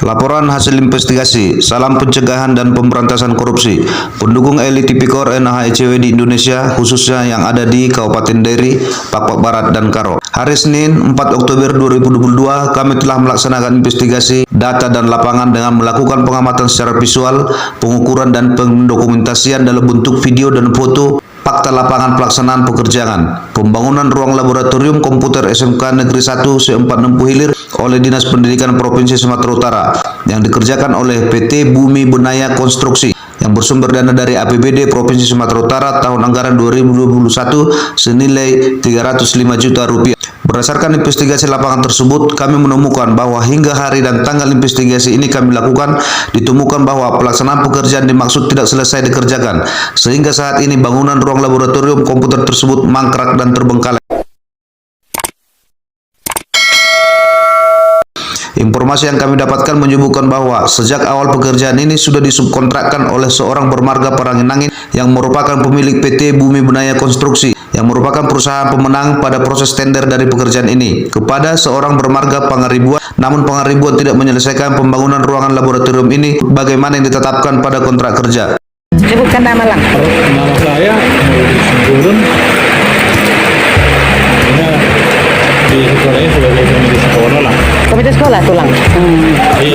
Laporan hasil investigasi, Salam Pencegahan dan Pemberantasan Korupsi, pendukung elit Tipikor NHICW di Indonesia, khususnya yang ada di Kabupaten Deri, Pakpak Barat, dan Karo. Hari Senin, 4 Oktober 2022, kami telah melaksanakan investigasi data dan lapangan dengan melakukan pengamatan secara visual, pengukuran dan pendokumentasian dalam bentuk video dan foto fakta lapangan pelaksanaan pekerjaan pembangunan ruang laboratorium komputer SMK Negeri 1 C4 Hilir oleh Dinas Pendidikan Provinsi Sumatera Utara yang dikerjakan oleh PT Bumi Benaya Konstruksi yang bersumber dana dari APBD Provinsi Sumatera Utara tahun anggaran 2021 senilai 305 juta rupiah. Berdasarkan investigasi lapangan tersebut, kami menemukan bahwa hingga hari dan tanggal investigasi ini kami lakukan, ditemukan bahwa pelaksanaan pekerjaan dimaksud tidak selesai dikerjakan, sehingga saat ini bangunan ruang laboratorium komputer tersebut mangkrak dan terbengkalai. Informasi yang kami dapatkan menyebutkan bahwa sejak awal pekerjaan ini sudah disubkontrakkan oleh seorang bermarga Parangin yang merupakan pemilik PT Bumi Benaya Konstruksi yang merupakan perusahaan pemenang pada proses tender dari pekerjaan ini kepada seorang bermarga Pangaribuan, namun Pangaribuan tidak menyelesaikan pembangunan ruangan laboratorium ini bagaimana yang ditetapkan pada kontrak kerja. Sebutkan nama lang. Nama saya Gurun. Di sekolahnya sebagai komite sekolah lah. Komite sekolah tulang. Jadi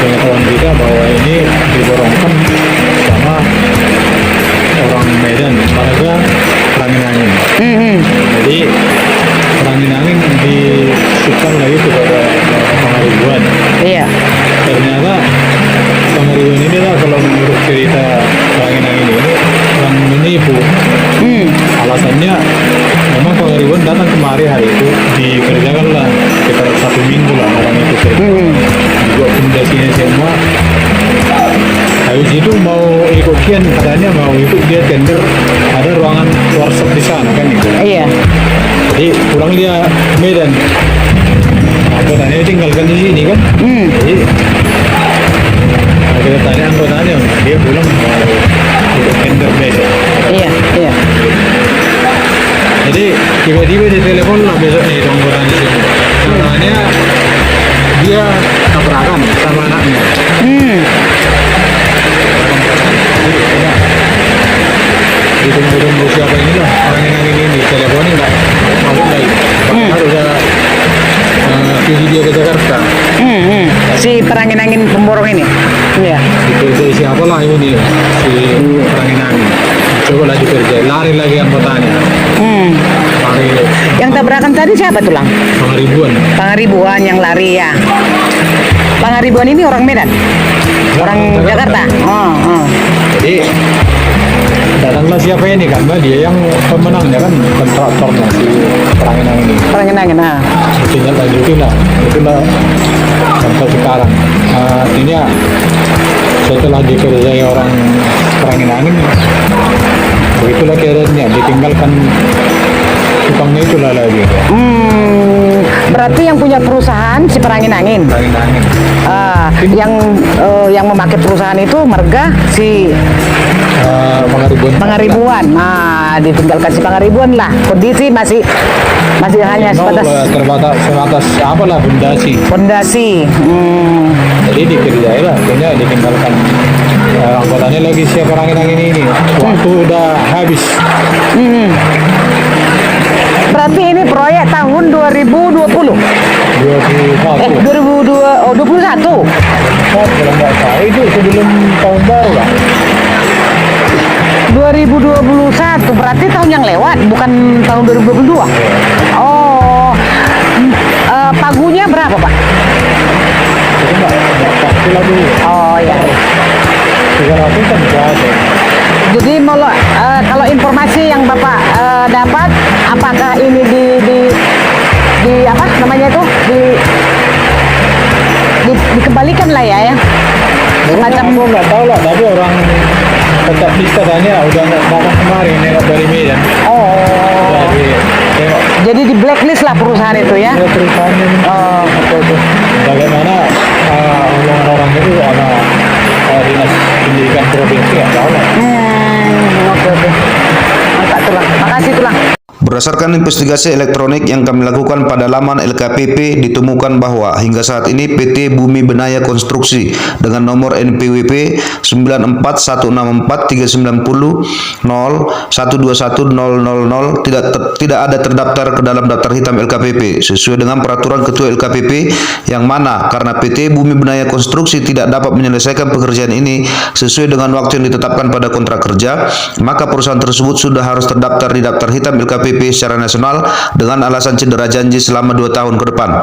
pengetahuan kita bahwa ini diborongkan sama orang Medan, warga Perangin Angin. Jadi Perangin Angin disubkan lagi kepada Pangaribuan. Iya. Ternyata Pangaribuan ini lah kalau menurut cerita Perangin Angin ini orang menipu. Alasannya memang Pangaribuan datang kemari hari itu dikerjakanlah sekitar 1 minggu lah orang itu dibuat fondasinya semua. Habis itu mau ikut kian, katanya mau ikut dia tender ada ruangan workshop di sana kan itu. Iya. Jadi pulang dia ke Medan. Anggotanya tinggalkan di sini kan. Jadi kita tanya anggotanya, dia pulang mau ikut tender Medan. Iya. Iya. Jadi tiba-tiba di telepon lah besoknya itu anggotanya sini. Katanya dia tabrakan sama anaknya. Ditunggu-tunggu siapa ini lah orang yang ini teleponin nggak masuk lagi. Harus ada video ke Jakarta. Si Perangin Angin pemborong ini. Iya. Itu siapa lah ini si Perangin Angin. Coba lagi kerja, lari lagi anggotanya. Lari. Yang tabrakan tadi siapa tulang? Pangaribuan. Pangaribuan yang lari ya. Pangaribuan ini orang Medan. Orang Jakarta. Jadi datanglah siapa ini kan, dia yang pemenangnya kan kontraktornya si Perangin Angin ini. Perangin Angin. Tinggal lanjutin lah, itulah sampai sekarang. Artinya setelah dikerjai orang Perangin Angin, begitulah keadaannya, ditinggalkan tukangnya itulah lagi. Berarti yang punya perusahaan si Perangin Angin. Perangin Angin. Yang memakai perusahaan itu marga si Pangaribuan. Nah, ditinggalkan si Pangaribuan lah. Kondisi masih hanya sebatas apalah fondasi. Jadi dikerjain lah, akhirnya ditinggalkan anggotanya lagi siapa Perangin Angin ini. Waktu udah habis. Berarti ini proyek tahun 2020. 2021. Kalau nggak salah itu sebelum tahun baru lah. 2021 berarti tahun yang lewat, bukan tahun 2022. Oh, pagunya berapa Pak? Itu nggak pasti lah dulu. Oh ya. 300 kan berapa? Jadi kalau informasi yang Bapak dapat, apakah ini di apa namanya itu dikembalikan lah ya? Semacam aku nggak tahu lah, tapi orang tetap lista tanya udah nggak datang kemarin nengok dari Medan. Jadi di blacklist lah perusahaan itu ya? Perusahaannya bagaimana orang-orang itu sama dinas pendidikan provinsi nggak tahu lah. Oke. Mantap tulang. Makasih tulang. Berdasarkan investigasi elektronik yang kami lakukan pada laman LKPP, ditemukan bahwa hingga saat ini PT Bumi Benaya Konstruksi dengan nomor NPWP 9416001210000 tidak ada terdaftar ke dalam daftar hitam LKPP sesuai dengan peraturan Ketua LKPP, yang mana karena PT Bumi Benaya Konstruksi tidak dapat menyelesaikan pekerjaan ini sesuai dengan waktu yang ditetapkan pada kontrak kerja, maka perusahaan tersebut sudah harus terdaftar di daftar hitam LKPP secara nasional dengan alasan cedera janji selama 2 tahun ke depan.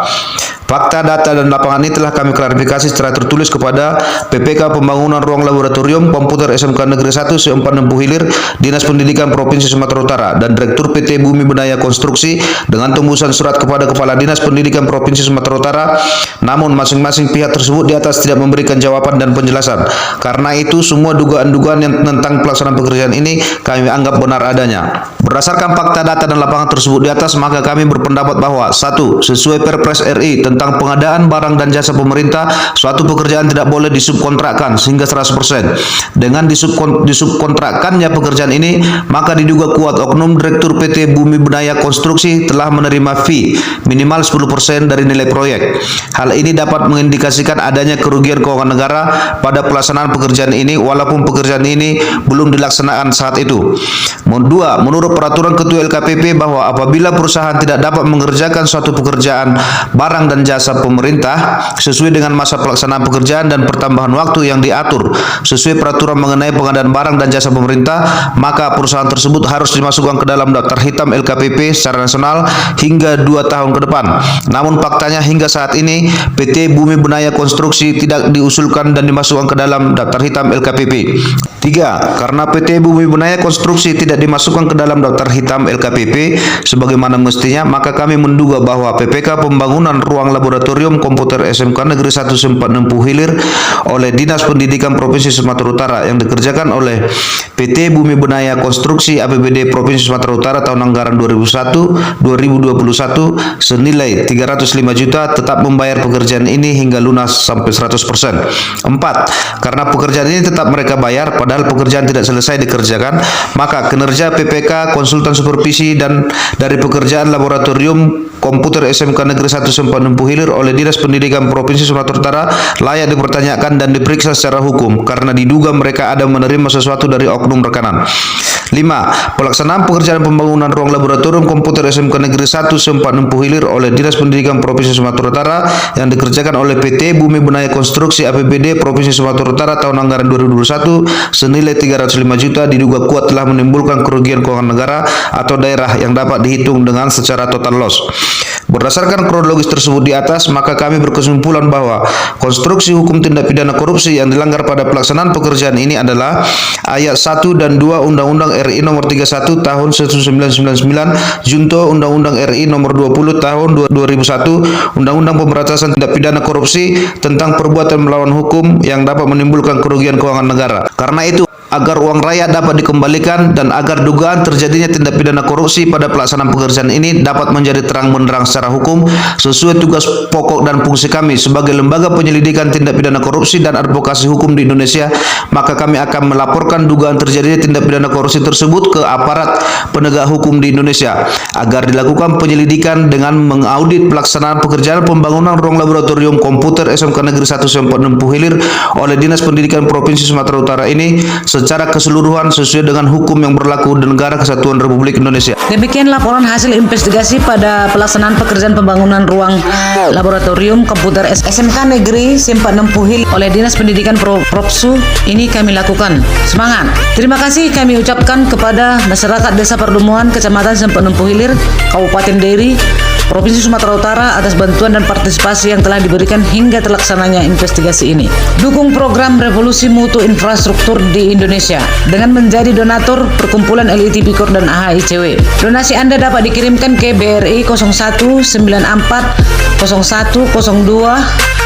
Fakta, data, dan lapangan ini telah kami klarifikasi secara tertulis kepada PPK Pembangunan Ruang Laboratorium Komputer SMK Negeri 1 Se4 Nempuh Hilir, Dinas Pendidikan Provinsi Sumatera Utara, dan Direktur PT Bumi Benaya Konstruksi dengan tembusan surat kepada Kepala Dinas Pendidikan Provinsi Sumatera Utara. Namun masing-masing pihak tersebut di atas tidak memberikan jawaban dan penjelasan. Karena itu semua dugaan-dugaan yang tentang pelaksanaan pekerjaan ini kami anggap benar adanya. Berdasarkan fakta, data, dan lapangan tersebut di atas, maka kami berpendapat bahwa 1. Sesuai Perpres RI tentang pengadaan barang dan jasa pemerintah, suatu pekerjaan tidak boleh disubkontrakkan sehingga 100%. Dengan disubkontrakkannya pekerjaan ini, maka diduga kuat oknum Direktur PT Bumi Benaya Konstruksi telah menerima fee minimal 10% dari nilai proyek. Hal ini dapat mengindikasikan adanya kerugian keuangan negara pada pelaksanaan pekerjaan ini walaupun pekerjaan ini belum dilaksanakan saat itu. 2. Menurut peraturan Ketua LKPP bahwa apabila perusahaan tidak dapat mengerjakan suatu pekerjaan barang dan jasa pemerintah sesuai dengan masa pelaksanaan pekerjaan dan pertambahan waktu yang diatur sesuai peraturan mengenai pengadaan barang dan jasa pemerintah, maka perusahaan tersebut harus dimasukkan ke dalam daftar hitam LKPP secara nasional hingga 2 tahun ke depan. Namun faktanya hingga saat ini PT Bumi Benaya Konstruksi tidak diusulkan dan dimasukkan ke dalam daftar hitam LKPP. 3. Karena PT Bumi Benaya Konstruksi tidak dimasukkan ke dalam daftar hitam LKPP sebagaimana mestinya, maka kami menduga bahwa PPK Pembangunan Ruang Laboratorium Komputer SMK Negeri 1 Se4 Nempuh Hilir oleh Dinas Pendidikan Provinsi Sumatera Utara yang dikerjakan oleh PT Bumi Benaya Konstruksi APBD Provinsi Sumatera Utara tahun anggaran 2021 senilai 305 juta tetap membayar pekerjaan ini hingga lunas sampai 100%. 4. Karena pekerjaan ini tetap mereka bayar padahal pekerjaan tidak selesai dikerjakan, maka kinerja PPK konsultan supervisi dan dari pekerjaan laboratorium komputer SMK Negeri 1 Se4 Nempuh Hilir oleh Dinas Pendidikan Provinsi Sumatera Utara layak dipertanyakan dan diperiksa secara hukum karena diduga mereka ada menerima sesuatu dari oknum rekanan. 5. Pelaksanaan pekerjaan pembangunan ruang laboratorium komputer SMK Negeri 1 Se4 Nempuh Hilir oleh Dinas Pendidikan Provinsi Sumatera Utara yang dikerjakan oleh PT Bumi Benaya Konstruksi APBD Provinsi Sumatera Utara tahun anggaran 2021 senilai 305 juta diduga kuat telah menimbulkan kerugian keuangan negara atau daerah yang dapat dihitung dengan secara total loss. Berdasarkan kronologis tersebut di atas, maka kami berkesimpulan bahwa konstruksi hukum tindak pidana korupsi yang dilanggar pada pelaksanaan pekerjaan ini adalah ayat 1 dan 2 Undang-Undang RI Nomor 31 Tahun 1999, Junto Undang-Undang RI Nomor 20 Tahun 2001, Undang-Undang Pemberantasan Tindak Pidana Korupsi tentang perbuatan melawan hukum yang dapat menimbulkan kerugian keuangan negara. Karena itu, agar uang rakyat dapat dikembalikan dan agar dugaan terjadinya tindak pidana korupsi pada pelaksanaan pekerjaan ini dapat menjadi terang benderang secara hukum sesuai tugas pokok dan fungsi kami sebagai lembaga penyelidikan tindak pidana korupsi dan advokasi hukum di Indonesia, maka kami akan melaporkan dugaan terjadinya tindak pidana korupsi tersebut ke aparat penegak hukum di Indonesia agar dilakukan penyelidikan dengan mengaudit pelaksanaan pekerjaan pembangunan ruang laboratorium komputer SMK Negeri 1 Se4 Nempuh Hilir oleh Dinas Pendidikan Provinsi Sumatera Utara ini secara keseluruhan sesuai dengan hukum yang berlaku di Negara Kesatuan Republik Indonesia. Demikian laporan hasil investigasi pada pelaksanaan pekerjaan pembangunan ruang laboratorium komputer SMK Negeri Se4 Nempuh Hilir oleh Dinas Pendidikan Propsu ini kami lakukan. Semangat! Terima kasih kami ucapkan kepada masyarakat Desa Perdemuan, Kecamatan Se4 Nempuh Hilir, Kabupaten Deiri, Provinsi Sumatera Utara atas bantuan dan partisipasi yang telah diberikan hingga terlaksananya investigasi ini. Dukung program Revolusi Mutu Infrastruktur di Indonesia dengan menjadi donatur Perkumpulan LITPIKOR dan AHICW. Donasi Anda dapat dikirimkan ke BRI 0194 0102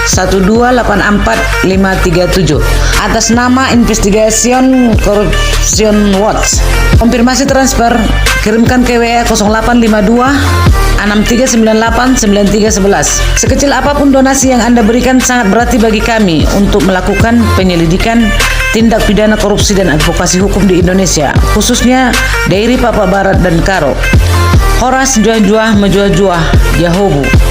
1284537 atas nama Investigation Corruption Watch. Konfirmasi transfer kirimkan ke WA 0852 63989311. Sekecil apapun donasi yang Anda berikan sangat berarti bagi kami untuk melakukan penyelidikan tindak pidana korupsi dan advokasi hukum di Indonesia, khususnya Deiri, Papua Barat dan Karo. Horas juah-juah menjuah-juah Yahobu.